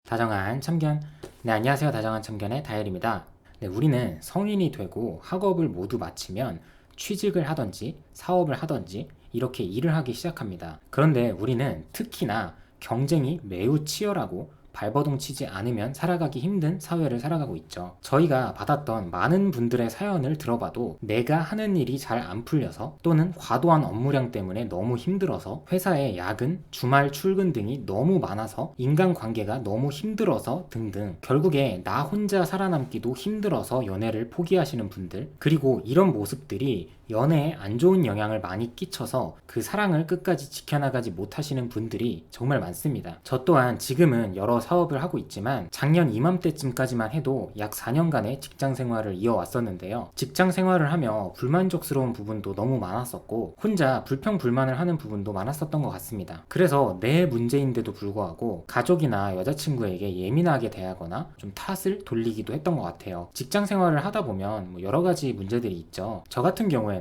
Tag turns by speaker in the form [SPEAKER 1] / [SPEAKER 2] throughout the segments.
[SPEAKER 1] 다정한 참견. 네, 안녕하세요. 다정한 참견의 다엘입니다. 네, 우리는 성인이 되고 학업을 모두 마치면 취직을 하던지 사업을 하던지 이렇게 일을 하기 시작합니다. 그런데 우리는 특히나 경쟁이 매우 치열하고 발버둥 치지 않으면 살아가기 힘든 사회를 살아가고 있죠. 저희가 받았던 많은 분들의 사연을 들어봐도 내가 하는 일이 잘 안 풀려서 또는 과도한 업무량 때문에 너무 힘들어서 회사에 야근, 주말 출근 등이 너무 많아서 인간관계가 너무 힘들어서 등등 결국에 나 혼자 살아남기도 힘들어서 연애를 포기하시는 분들, 그리고 이런 모습들이 연애에 안 좋은 영향을 많이 끼쳐서 그 사랑을 끝까지 지켜나가지 못하시는 분들이 정말 많습니다. 저 또한 지금은 여러 사업을 하고 있지만 작년 이맘때쯤까지만 해도 약 4년간의 직장 생활을 이어왔었는데요. 직장 생활을 하며 불만족스러운 부분도 너무 많았었고 혼자 불평불만을 하는 부분도 많았었던 것 같습니다. 그래서 내 문제인데도 불구하고 가족이나 여자친구에게 예민하게 대하거나 좀 탓을 돌리기도 했던 것 같아요. 직장 생활을 하다 보면 여러 가지 문제들이 있죠. 저 같은 경우에는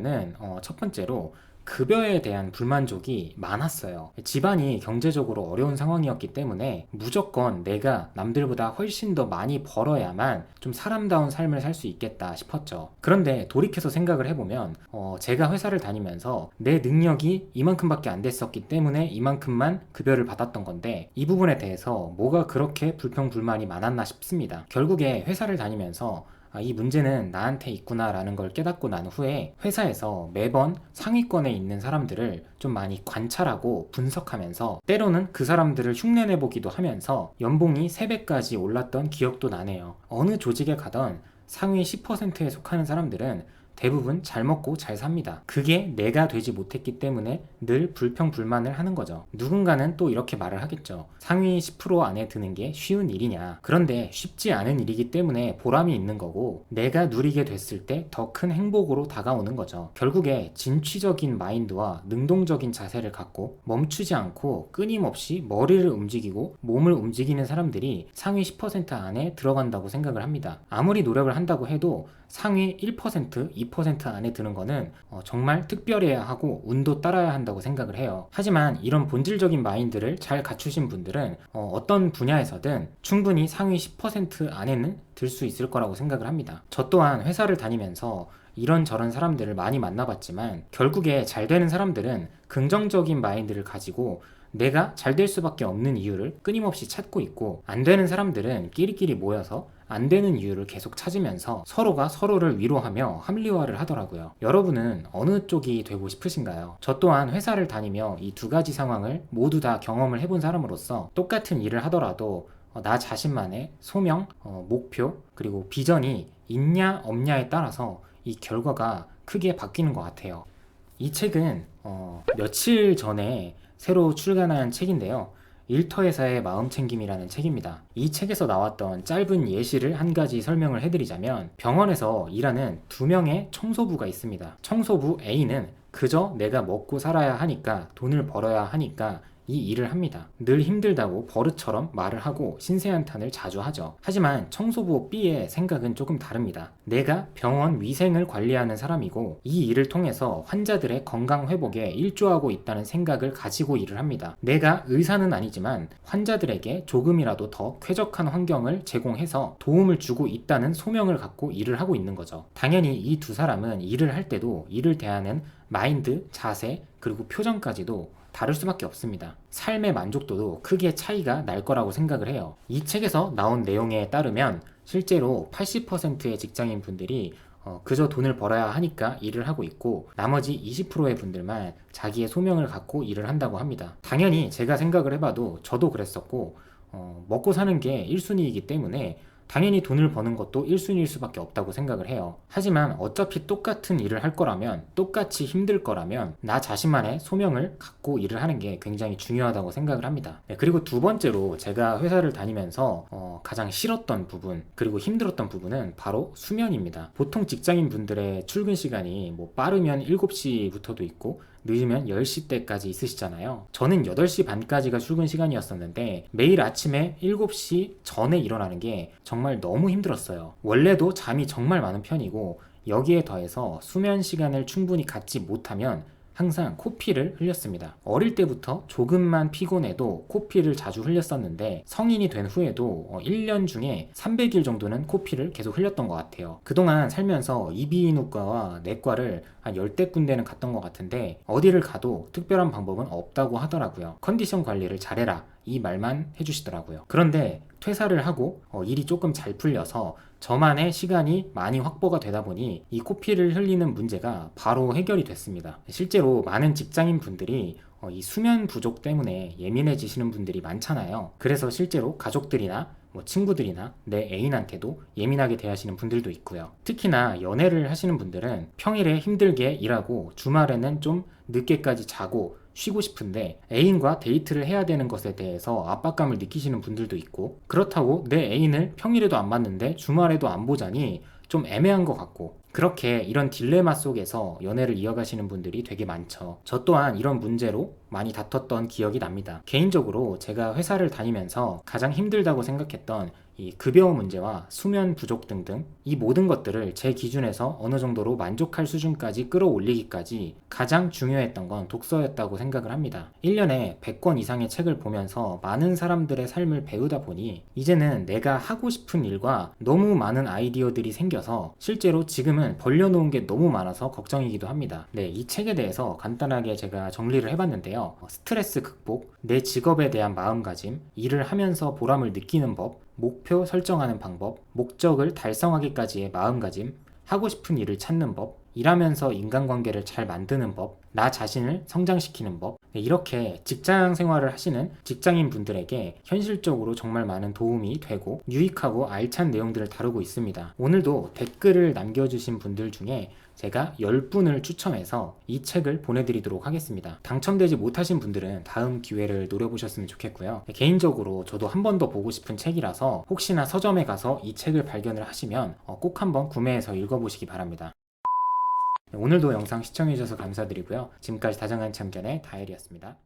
[SPEAKER 1] 첫 번째로 급여에 대한 불만족이 많았어요. 집안이 경제적으로 어려운 상황이었기 때문에 무조건 내가 남들보다 훨씬 더 많이 벌어야만 좀 사람다운 삶을 살 수 있겠다 싶었죠. 그런데 돌이켜서 생각을 해보면 제가 회사를 다니면서 내 능력이 이만큼밖에 안 됐었기 때문에 이만큼만 급여를 받았던 건데 이 부분에 대해서 뭐가 그렇게 불평불만이 많았나 싶습니다. 결국에 회사를 다니면서 이 문제는 나한테 있구나 라는 걸 깨닫고 난 후에 회사에서 매번 상위권에 있는 사람들을 좀 많이 관찰하고 분석하면서 때로는 그 사람들을 흉내내보기도 하면서 연봉이 3배까지 올랐던 기억도 나네요. 어느 조직에 가던 상위 10%에 속하는 사람들은 대부분 잘 먹고 잘 삽니다. 그게 내가 되지 못했기 때문에 늘 불평불만을 하는 거죠. 누군가는 또 이렇게 말을 하겠죠. 상위 10% 안에 드는 게 쉬운 일이냐. 그런데 쉽지 않은 일이기 때문에 보람이 있는 거고 내가 누리게 됐을 때 더 큰 행복으로 다가오는 거죠. 결국에 진취적인 마인드와 능동적인 자세를 갖고 멈추지 않고 끊임없이 머리를 움직이고 몸을 움직이는 사람들이 상위 10% 안에 들어간다고 생각을 합니다. 아무리 노력을 한다고 해도 상위 1%, 2% 안에 드는 거는 정말 특별해야 하고 운도 따라야 한다고 생각을 해요. 하지만 이런 본질적인 마인드를 잘 갖추신 분들은 어떤 분야에서든 충분히 상위 10% 안에는 들 수 있을 거라고 생각을 합니다. 저 또한 회사를 다니면서 이런저런 사람들을 많이 만나봤지만 결국에 잘 되는 사람들은 긍정적인 마인드를 가지고 내가 잘 될 수밖에 없는 이유를 끊임없이 찾고 있고 안 되는 사람들은 끼리끼리 모여서 안 되는 이유를 계속 찾으면서 서로가 서로를 위로하며 합리화를 하더라고요. 여러분은 어느 쪽이 되고 싶으신가요? 저 또한 회사를 다니며 이 두 가지 상황을 모두 다 경험을 해본 사람으로서 똑같은 일을 하더라도 나 자신만의 소명, 목표, 그리고 비전이 있냐 없냐에 따라서 이 결과가 크게 바뀌는 것 같아요. 이 책은 며칠 전에 새로 출간한 책인데요. 일터에서의 마음챙김이라는 책입니다. 이 책에서 나왔던 짧은 예시를 한 가지 설명을 해드리자면 병원에서 일하는 2명의 청소부가 있습니다. 청소부 A는 그저 내가 먹고 살아야 하니까 돈을 벌어야 하니까 이 일을 합니다. 늘 힘들다고 버릇처럼 말을 하고 신세한탄을 자주 하죠. 하지만 청소부 B의 생각은 조금 다릅니다. 내가 병원 위생을 관리하는 사람이고 이 일을 통해서 환자들의 건강 회복에 일조하고 있다는 생각을 가지고 일을 합니다. 내가 의사는 아니지만 환자들에게 조금이라도 더 쾌적한 환경을 제공해서 도움을 주고 있다는 소명을 갖고 일을 하고 있는 거죠. 당연히 이 두 사람은 일을 할 때도 일을 대하는 마인드, 자세, 그리고 표정까지도 다를 수밖에 없습니다. 삶의 만족도도 크게 차이가 날 거라고 생각을 해요. 이 책에서 나온 내용에 따르면 실제로 80%의 직장인 분들이 그저 돈을 벌어야 하니까 일을 하고 있고 나머지 20%의 분들만 자기의 소명을 갖고 일을 한다고 합니다. 당연히 제가 생각을 해봐도 저도 그랬었고 먹고 사는 게 1순위이기 때문에 당연히 돈을 버는 것도 1순위일 수밖에 없다고 생각을 해요. 하지만 어차피 똑같은 일을 할 거라면 똑같이 힘들 거라면 나 자신만의 소명을 갖고 일을 하는 게 굉장히 중요하다고 생각을 합니다. 그리고 두 번째로 제가 회사를 다니면서 가장 싫었던 부분 그리고 힘들었던 부분은 바로 수면입니다. 보통 직장인 분들의 출근 시간이 빠르면 7시부터도 있고 늦으면 10시 때까지 있으시잖아요. 저는 8시 반까지가 출근 시간이었었는데 매일 아침에 7시 전에 일어나는 게 정말 너무 힘들었어요. 원래도 잠이 정말 많은 편이고 여기에 더해서 수면 시간을 충분히 갖지 못하면 항상 코피를 흘렸습니다. 어릴 때부터 조금만 피곤해도 코피를 자주 흘렸었는데 성인이 된 후에도 1년 중에 300일 정도는 코피를 계속 흘렸던 것 같아요. 그동안 살면서 이비인후과와 내과를 한 10대 군데는 갔던 것 같은데 어디를 가도 특별한 방법은 없다고 하더라고요. 컨디션 관리를 잘해라, 이 말만 해주시더라고요. 그런데 퇴사를 하고 일이 조금 잘 풀려서 저만의 시간이 많이 확보가 되다 보니 이 코피를 흘리는 문제가 바로 해결이 됐습니다. 실제로 많은 직장인 분들이 이 수면 부족 때문에 예민해지시는 분들이 많잖아요. 그래서 실제로 가족들이나 친구들이나 내 애인한테도 예민하게 대하시는 분들도 있고요. 특히나 연애를 하시는 분들은 평일에 힘들게 일하고 주말에는 좀 늦게까지 자고 쉬고 싶은데 애인과 데이트를 해야 되는 것에 대해서 압박감을 느끼시는 분들도 있고, 그렇다고 내 애인을 평일에도 안 봤는데 주말에도 안 보자니 좀 애매한 것 같고, 그렇게 이런 딜레마 속에서 연애를 이어가시는 분들이 되게 많죠. 저 또한 이런 문제로 많이 다퉜던 기억이 납니다. 개인적으로 제가 회사를 다니면서 가장 힘들다고 생각했던 이 급여 문제와 수면 부족 등등 이 모든 것들을 제 기준에서 어느 정도로 만족할 수준까지 끌어올리기까지 가장 중요했던 건 독서였다고 생각을 합니다. 1년에 100권 이상의 책을 보면서 많은 사람들의 삶을 배우다 보니 이제는 내가 하고 싶은 일과 너무 많은 아이디어들이 생겨서 실제로 지금은 벌려놓은 게 너무 많아서 걱정이기도 합니다. 네, 이 책에 대해서 간단하게 제가 정리를 해봤는데요. 스트레스 극복, 내 직업에 대한 마음가짐, 일을 하면서 보람을 느끼는 법, 목표 설정하는 방법, 목적을 달성하기까지의 마음가짐, 하고 싶은 일을 찾는 법, 일하면서 인간관계를 잘 만드는 법, 나 자신을 성장시키는 법, 이렇게 직장 생활을 하시는 직장인 분들에게 현실적으로 정말 많은 도움이 되고 유익하고 알찬 내용들을 다루고 있습니다. 오늘도 댓글을 남겨주신 분들 중에 제가 10분을 추첨해서 이 책을 보내드리도록 하겠습니다. 당첨되지 못하신 분들은 다음 기회를 노려보셨으면 좋겠고요. 개인적으로 저도 한 번 더 보고 싶은 책이라서 혹시나 서점에 가서 이 책을 발견을 하시면 꼭 한번 구매해서 읽어보시기 바랍니다. 오늘도 영상 시청해주셔서 감사드리고요. 지금까지 다정한 참견의 다엘이었습니다.